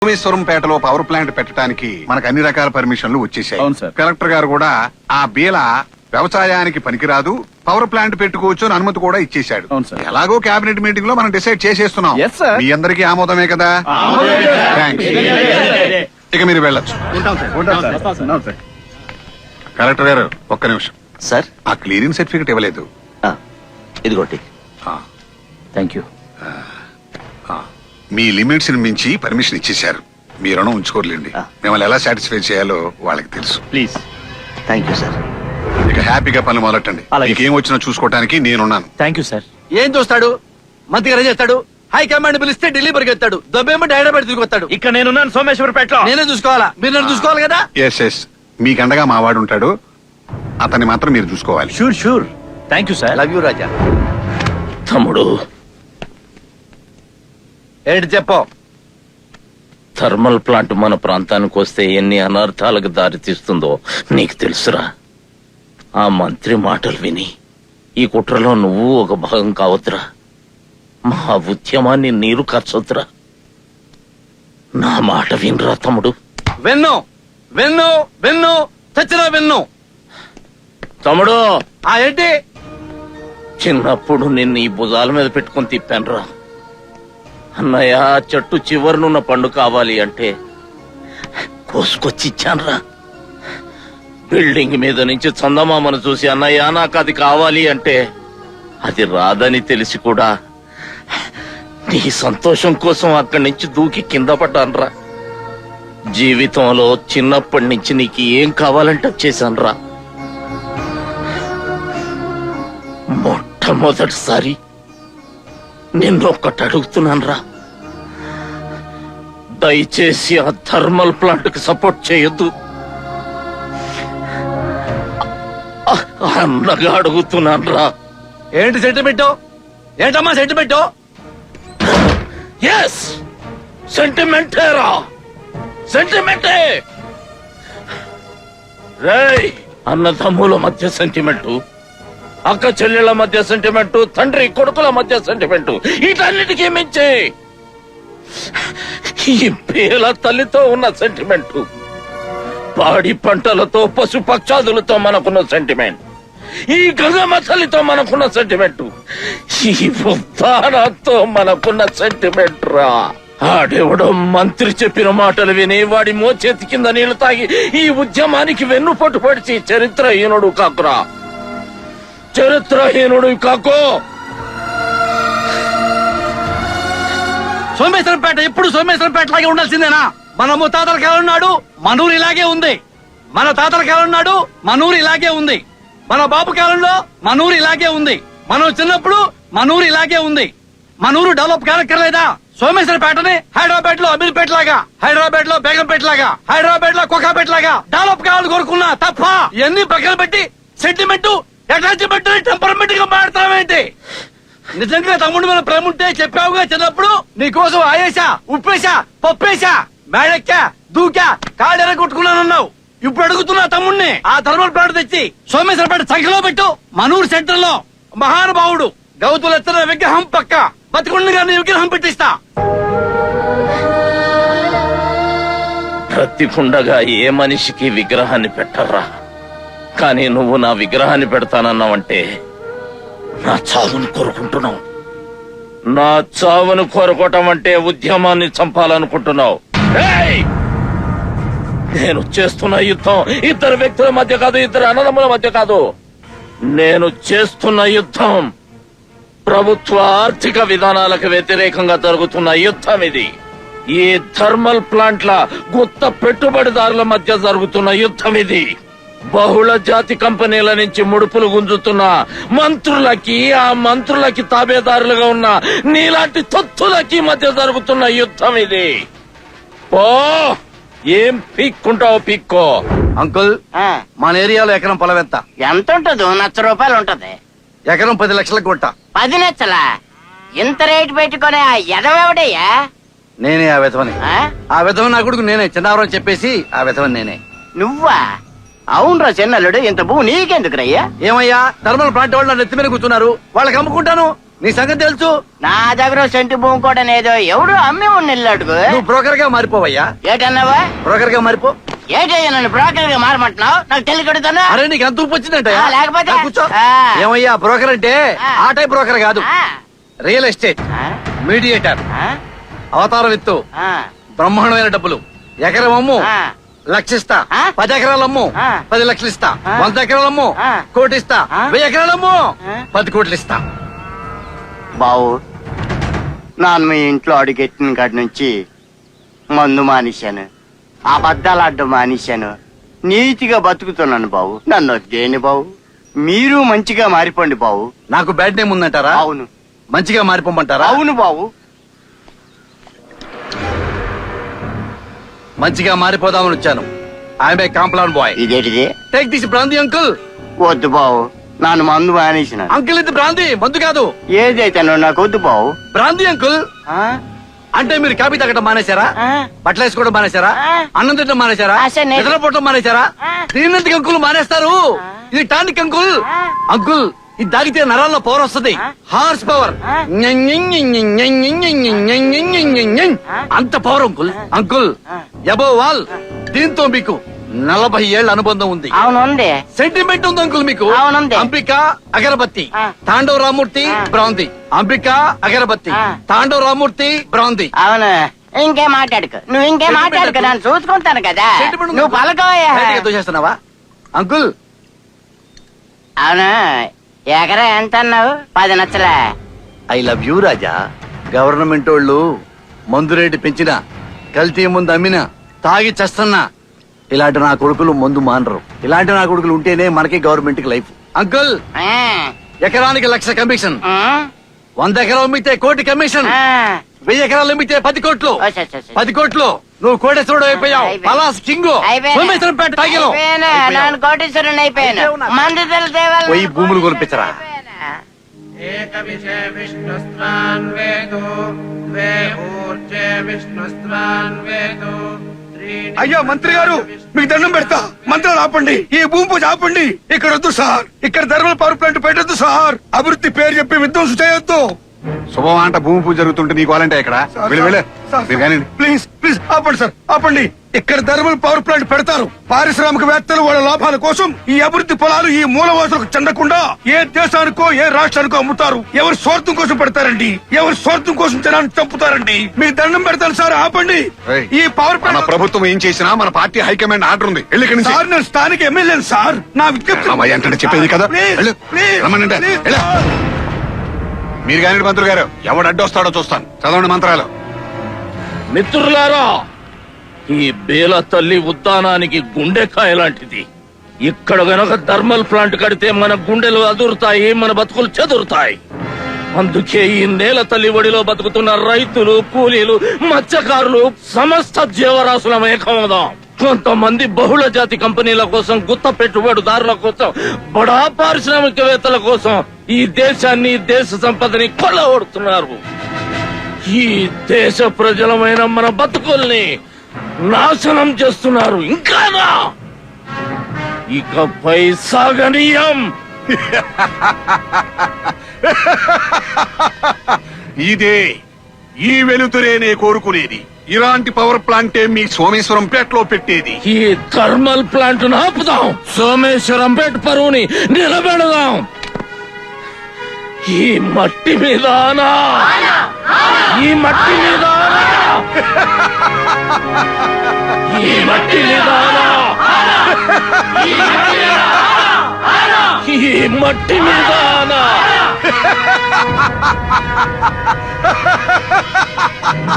సోమేశ్వరంపేటలో power plant పెట్టడానికి మనకు అన్ని రకాల పర్మిషన్లు వచ్చేసాయి. కలెక్టర్ గారు కూడా ఆ బీల వ్యవసాయానికి పనికిరాదు, పవర్ ప్లాంట్ పెట్టుకోవచ్చు అని అనుమతి కూడా ఇచ్చేశాడు. ఎలాగో కేబినెట్ మీటింగ్ లో మనం డిసైడ్ చేసేస్తున్నాం. మీ అందరికీ ఆమోదమే కదా? ఇక మీరు వెళ్ళొచ్చు. కలెక్టర్ గారు ఒక్క నిమిషం సార్. ఆ క్లియరింగ్ సర్టిఫికెట్ ఇవ్వలేదు. ఇదిగోటి. Thank you. మీ లిమిట్స్ మించి పర్మిషన్ ఇచ్చేశారు. మీ రుణం ఉంచుకోర్లేండి. మిమ్మల్ని ఎలా సాటిస్ఫై చేయాలో వాళ్ళకి తెలుసు. ప్లీజ్. Thank you sir. ఇక హ్యాపీగా పనులు మొదలెట్టండి. మీకేం వచ్చినా చూసుకోవడానికి నేనున్నాను. Thank you sir. ఏం చూస్తాడు? మంత్రి గారు చేస్తాడు. హైకమాండ్ పిలిస్తే ఢిల్లీ పరిగెత్తాడు. దెబ్బేమంటే హైదరాబాద్ తిరిగి వస్తాడు. ఇక్కడ నేనున్నాను సోమేశ్వరపేటలో. నేనే చూసుకోవాలా? మీరు నన్ను చూసుకోవాలి కదా? ఎస్ మీకండగా మా వాడు ఉంటాడు. అతన్ని మాత్రం మీరు చూసుకోవాలి. Sure sure. Thank you sir. Love you Raja. తమ్ముడు, ఏంటి చెప్పు. థర్మల్ ప్లాంట్ మన ప్రాంతానికి వస్తే ఎన్ని అనర్థాలకు దారితీస్తుందో నీకు తెలుసురా. ఆ మంత్రి మాటలు విని ఈ కుట్రలో నువ్వు ఒక భాగం కావద్దురా. మా ఉద్యమాన్ని నీరు ఖర్చొద్దురా. నా మాట వినరా తమ్ముడు. వెన్ను వెన్ను వెన్ను చచ్చిన వెన్ను. తమ్ముడు, ఏంటి? చిన్నప్పుడు నిన్ను ఈ భుజాల మీద పెట్టుకుని తిప్పానురా. అన్నయ్య, చెట్టు చివరినున్న పండు కావాలి అంటే కోసుకొచ్చి ఇచ్చానురా. బిల్డింగ్ మీద నుంచి చందమామను చూసి అన్నయ్య నాకు అది కావాలి అంటే అది రాదని తెలిసి కూడా నీ సంతోషం కోసం అక్కడి నుంచి దూకి కింద పడ్డానురా. జీవితంలో చిన్నప్పటి నుంచి నీకు ఏం కావాలంటే చేశానురా. మొట్టమొదటిసారి నిన్నొక్కటి అడుగుతున్నానురా. దయచేసి ఆ థర్మల్ ప్లాంట్ కి సపోర్ట్ చేయొద్దు. అన్నగా అడుగుతున్నానురా. ఏంటి సెంటిమెంట్? ఏంటమ్మా సెంటిమెంట్? ఎస్, సెంటిమెంటేరా, సెంటిమెంటే. రేయ్, అన్నదమ్ముల మధ్య సెంటిమెంటు, అక్క చెల్లెళ్ల మధ్య సెంటిమెంటు, తండ్రి కొడుకుల మధ్య సెంటిమెంటు, వీటన్నిటికీ మించి ఈ పేల తల్లితో ఉన్న సెంటిమెంటు, పాడి పంటలతో పశు పక్షాదులతో మనకున్న సెంటిమెంట్, ఈ గంగమ్మ తల్లితో మనకున్న సెంటిమెంటు, ఈ ఉద్దానంతో మనకున్న సెంటిమెంట్ రా. ఆడెవడో మంత్రి చెప్పిన మాటలు విని వాడి మోచేతి కింద నీళ్లు తాగి ఈ ఉద్యమానికి వెన్ను పట్టుపడిచి చరిత్రహీనుడు కాకురా, చరిత్రహీనుడు కాకో. సోమేశ్వరంపేట ఎప్పుడు సోమేశ్వరంపేట లాగే ఉండాల్సిందేనా? మన ముత్తాతల కాలం నాడు మనూరు ఇలాగే ఉంది. మన తాతల కాలం నాడు మనూరు ఇలాగే ఉంది. మన బాబు కాలంలో మనూరు ఇలాగే ఉంది. మనం చిన్నప్పుడు మనూరు ఇలాగే ఉంది. మనూరు డెవలప్ కానక్కర్లేదా? సోమేశ్వరపేటని హైదరాబాద్ లో అమీర్పేట లాగా, హైదరాబాద్ లో బేగంపేట లాగా, హైదరాబాద్ లో కోకాపేట లాగా డెవలప్ కావాలని కోరుకున్నా తప్ప ఇవన్నీ పక్కన పెట్టి సెంటిమెంట్, అటాచ్మెంట్, టెంపర్మెంట్ గా మాడతావేంటి? నిజంగా తమ్ముడు మన ప్రేమ ఉంటే చెప్పావుగా చిన్నప్పుడు. నీకోసం ఆయేసా, ఉప్పేసా, పప్పేసా, మేడెక్కా, దూకా, కాళ్ళెర కొట్టుకున్నానన్నావు. ఇప్పుడు అడుగుతున్నా తమ్ముడిని ఆ థర్మల్ ప్లాంట్ తెచ్చి సోమేశ్వరపేట సంఖ్యలో పెట్టు. మనూరు సెంటర్ లో మహానుభావుడు గౌతులెత్తన విగ్రహం పక్క బతికుండగా నీ విగ్రహం పెట్టిస్తా. బ్రతికుండగా ఏ మనిషికి విగ్రహాన్ని పెట్టర్రా. కానీ నువ్వు నా విగ్రహాన్ని పెడతానన్నావంటే నా చావును కోరుకుంటున్నావు. నా చావును కోరుకోవటం అంటే ఉద్యమాన్ని చంపాలనుకుంటున్నావు. నేను చేస్తున్న యుద్ధం ఇద్దరు వ్యక్తుల మధ్య కాదు, ఇద్దరు అన్నదమ్ముల మధ్య కాదు. నేను చేస్తున్న యుద్ధం ప్రభుత్వ ఆర్థిక విధానాలకు వ్యతిరేకంగా జరుగుతున్న యుద్ధం ఇది. ఈ థర్మల్ ప్లాంట్ల గుత్త పెట్టుబడిదారుల మధ్య జరుగుతున్న యుద్ధం ఇది. బహుళ జాతి కంపెనీల నుంచి ముడుపులు గుంజుతున్న మంత్రులకి, ఆ మంత్రులకి తాబేదారులుగా ఉన్న నీలాంటి తొత్తులకి మధ్య జరుగుతున్న యుద్ధం ఇది. ఓ ఏం పీక్కుంటావు పీక్కో. అంకుల్, మన ఏరియాలో ఎకరం పొలం ఎంత ఉంటదో? 1,00,000 రూపాయలు ఉంటది. ఎకరం 10 లక్షలకు కొట్ట. 10 లక్షలా? ఇంత రేటు పెట్టుకునే ఆ ఎదవెవడయ్యా? నేనే ఆ విధవని. ఆ విధవ నా కొడుకు నేనే. చిన్నవరం చెప్పేసి ఆ విధవని నేనే. నువ్వా? అవునరా చిన్నల్లుడు, ఇంత భూ నీకెందుకు రయ్యా? ఏమయ్యా, థర్మల్ ప్లాంట్ వాళ్ళు నెత్తి మీద కూర్చున్నారు. వాళ్ళకి అమ్ముకుంటాను. నీ సంగతి తెలుసు. నా దగ్గర సెంటు భూమి కూడా ఏదో ఎవడు అమ్మి ఉన్న ఇల్లాడుకు నువ్వు బ్రోకర్ గా మారిపోవయ్యా. ఏటన్నావా? బ్రోకర్ గా మారిపో. ఏటయ్యా నన్ను బ్రోకర్ గా మారమంటున్నావు? నాకు తెలియ కడుగుతాను. అరే నీకు ఎంత ఊపు వచ్చిందంటయ్యా? లేకపోతే కూర్చో. ఆ. ఏమయ్యా బ్రోకర్ అంటే ఆ టైప్ బ్రోకర్ కాదు. ఆ, రియల్ ఎస్టేట్ ఆ, మీడియేటర్, ఆ, అవతారం ఎత్తు, ఆ, బ్రహ్మాండమైన డబ్బులు. ఎకరం అమ్ము ఆ. లక్షిస్తా. ఆ? 10 ఎకరాలు అమ్ము ఆ. 10 లక్షలు ఇస్తా. ఆ. 100 ఎకరాలు అమ్ము ఆ. కోటి ఇస్తా. ఆ. 1000 ఎకరాలు అమ్ము ఆ. 10 కోట్లు ఇస్తా. బావు నాన్న మీ ఇంట్లో అడుగెట్టిన కాడి నుంచి మందు మానేశాను, అబద్ధాలు ఆడడం మానేశాను, నీతిగా బతుకుతున్నాను బావు. నన్ను వద్దేని బావు. మీరు మంచిగా మారిపోండి బావు. నాకు బ్యాడ్ నేమ్ ఉందంటారా? అవును మంచిగా మారిపోమంటారా? అవును బావు. మంచిగా మారిపోదామని వచ్చాను. I'm a Complan boy. ఇదేటిది? Take this brandy uncle. వద్దు బావు, నాన్న మందు మానేసిన. అంకుల్ ఇది బ్రాందీ, మందు కాదు. ఏదైతేనో నాకు వద్దు బావు. బ్రాందీ అంకుల్ ఆ? అంటే మీరు కాపీ తాగటం మానేశారా? ఆ? బట్టలు వేసుకోవడం మానేశారా? ఆ. అన్నం తినడం మానేశారా? అసలు నేను- నిద్రపోవటం మానేశారా? ఆ. దీనంతకి అంకుల్ మానేస్తారు. ఇది టానిక్ అంకుల్. ఆ. అంకుల్ ఇది తాగితే నరాల్లో పవర్ వస్తుంది. ఆ. Horse power. ఆ. అంత పవర్ అంకుల్. అంకుల్ ఆ. అబోవ్ ఆల్ దీంతో మీకు 40 ఏళ్ల అనుబంధం ఉంది. అవునుంది. సెంటిమెంట్ ఉంది అంకుల్ మీకు. అవునుంది. అంబిక అగరబత్తి, ఆ. తాండవ రామూర్తి ఆ. బ్రాంది. అంబిక అగరబత్తి, ఆ. తాండవ రామూర్తి బ్రాంది. అవును. ఇంకే మాట్లాడుకు, నువ్వు ఇంకే మాట్లాడుకు, నన్ను చూసుకుంటాను కదా. సెంటిమెంట్ ఉంది నువ్వు అంకుల్. పలకోయా. డైరెక్ట్ గా దూసేస్తున్నావా అంకుల్? అవును. ఎకరా ఎంత అన్నావు? 10 లక్షలే. I love you Raja. Government వాళ్ళు మందు రేటు పెంచినా, కల్తీ ముందు అమ్మినా, తాగి చస్తున్నా ఇలాంటి నా కొడుకులు మందు మానరు. ఇలాంటి నా కొడుకులు ఉంటేనే మనకి గవర్నమెంట్ కి లైఫ్. అంకుల్ ఆ, ఎకరానికి 1,00,000 కమిషన్. ఆ, 100 ఎకరాలు అమ్మితే కోటి కమిషన్. ఆ. 1000 ఎకరాలు అమ్మితే 10 కోట్లు. ఓ, సరే, సరే, సరే. 10 కోట్లు. నువ్వు కోటేశ్వరుడు అయిపోయావు. అయిపోయాను. పలాస్ కింగు. అయిపోయాను. సోమేశ్వరంపేట తాగిలో. అయిపోయాను. నేను కోటీశ్వరుని అయిపోయాను. అయిపోయావు నాకు. మందు తెలిసేవాళ్ళు పోయి భూములు కొనిపించరా. एकविषे विष्णुस्त्वान् वेदो द्वे ऊर्जे विष्णुस्त्वान् वेदो त्रीणि అయ్యా మంత్రి గారు మీకు దండం పెడతా. మంత్రాలు ఆపండి, ఈ భూమి పూజ ఆపండి. ఇక్కడ వద్దు సార్, ఇక్కడ థర్మల్ పవర్ ప్లాంట్ పెట్టొద్దు సార్. అభివృద్ధి పేరు చెప్పి విధ్వంసం చేయొద్దు. శుభం అంట భూమి పూజ జరుగుతుంటే నీకు వాళ్ళంటే ఇక్కడ వెళ్ళి మీరు కానీ ప్లీజ్ ప్లీజ్ ఆపండి సార్, ఆపండి. ఇక్కడ థర్మల్ పవర్ ప్లాంట్ పెడతారు. పారిశ్రామికవేత్తలు వాళ్ళ లాభాల కోసం ఈ అభివృద్ధి పొలాలు ఈ మూలవాసులకు చెందకుండా ఏ దేశానికో ఏ రాష్ట్రానికో అమ్ముతారు. ఎవరి స్వార్థం కోసం పెడతారండి, ఎవరి స్వార్థం కోసం జనాన్ని చంపుతారండి. మీకు దండం పెడతాను సార్, ఆపండి. ఏయ్, ఈ పవర్ మన ప్లాంట్ ప్రభుత్వం ఏం చేసినా మన పార్టీ హైకమాండ్ ఆర్డర్ ఉంది. వెళ్ళి ఇక్కడి నుంచి. సార్ నేను స్థానిక ఎమ్మెల్యేను సార్. నా విజ్ఞప్తి అమ్మాయి అంటే చెప్పేది కదా. ప్లీజ్, వెళ్ళు. ప్లీజ్, రమ్మనంటే. ప్లీజ్, వెళ్ళు. సార్. మీరు కానీ మంత్రులు గారు ఎవడు అడ్డొస్తాడో చూస్తాను. చదవండి మంత్రాలు. మిత్రులారా, ఈ బేల తల్లి ఉద్దానానికి గుండెకాయ లాంటిది. ఇక్కడ గనక థర్మల్ ప్లాంట్ కడితే మన గుండెలు అదురుతాయి, మన బతుకులు చెదురుతాయి. అందుకే ఈ నేల తల్లి ఒడిలో బతుకుతున్న రైతులు, కూలీలు, మత్స్యకారులు సమస్త జీవరాశులం ఏకమవుదాం. కొంతమంది బహుళ జాతి కంపెనీల కోసం, గుత్త పెట్టుబడిదారుల కోసం, బడా పారిశ్రామికవేత్తల కోసం ఈ దేశాన్ని, దేశ సంపదని కొల్లగొడుతున్నారు. ఈ దేశ ప్రజలమైన మన బతుకుల్ని నాశనం చేస్తున్నారు. ఇంకానా ఇకపై సాగనీయం. ఇదే ఈ వెలుతురేనే కోరుకునేది. ఇలాంటి పవర్ ప్లాంటే మీ సోమేశ్వరం పేటలో పెట్టేది. ఈ థర్మల్ ప్లాంట్ ఆపుదాం, సోమేశ్వరం పేట పరువుని నిలబెడదాం. ఈ మట్టి మీద ఆనా, ఈ మట్టి మీద ఆనా, ఈ మట్టి మీద ఆనా, ఈ మట్టి మీద ఆనా.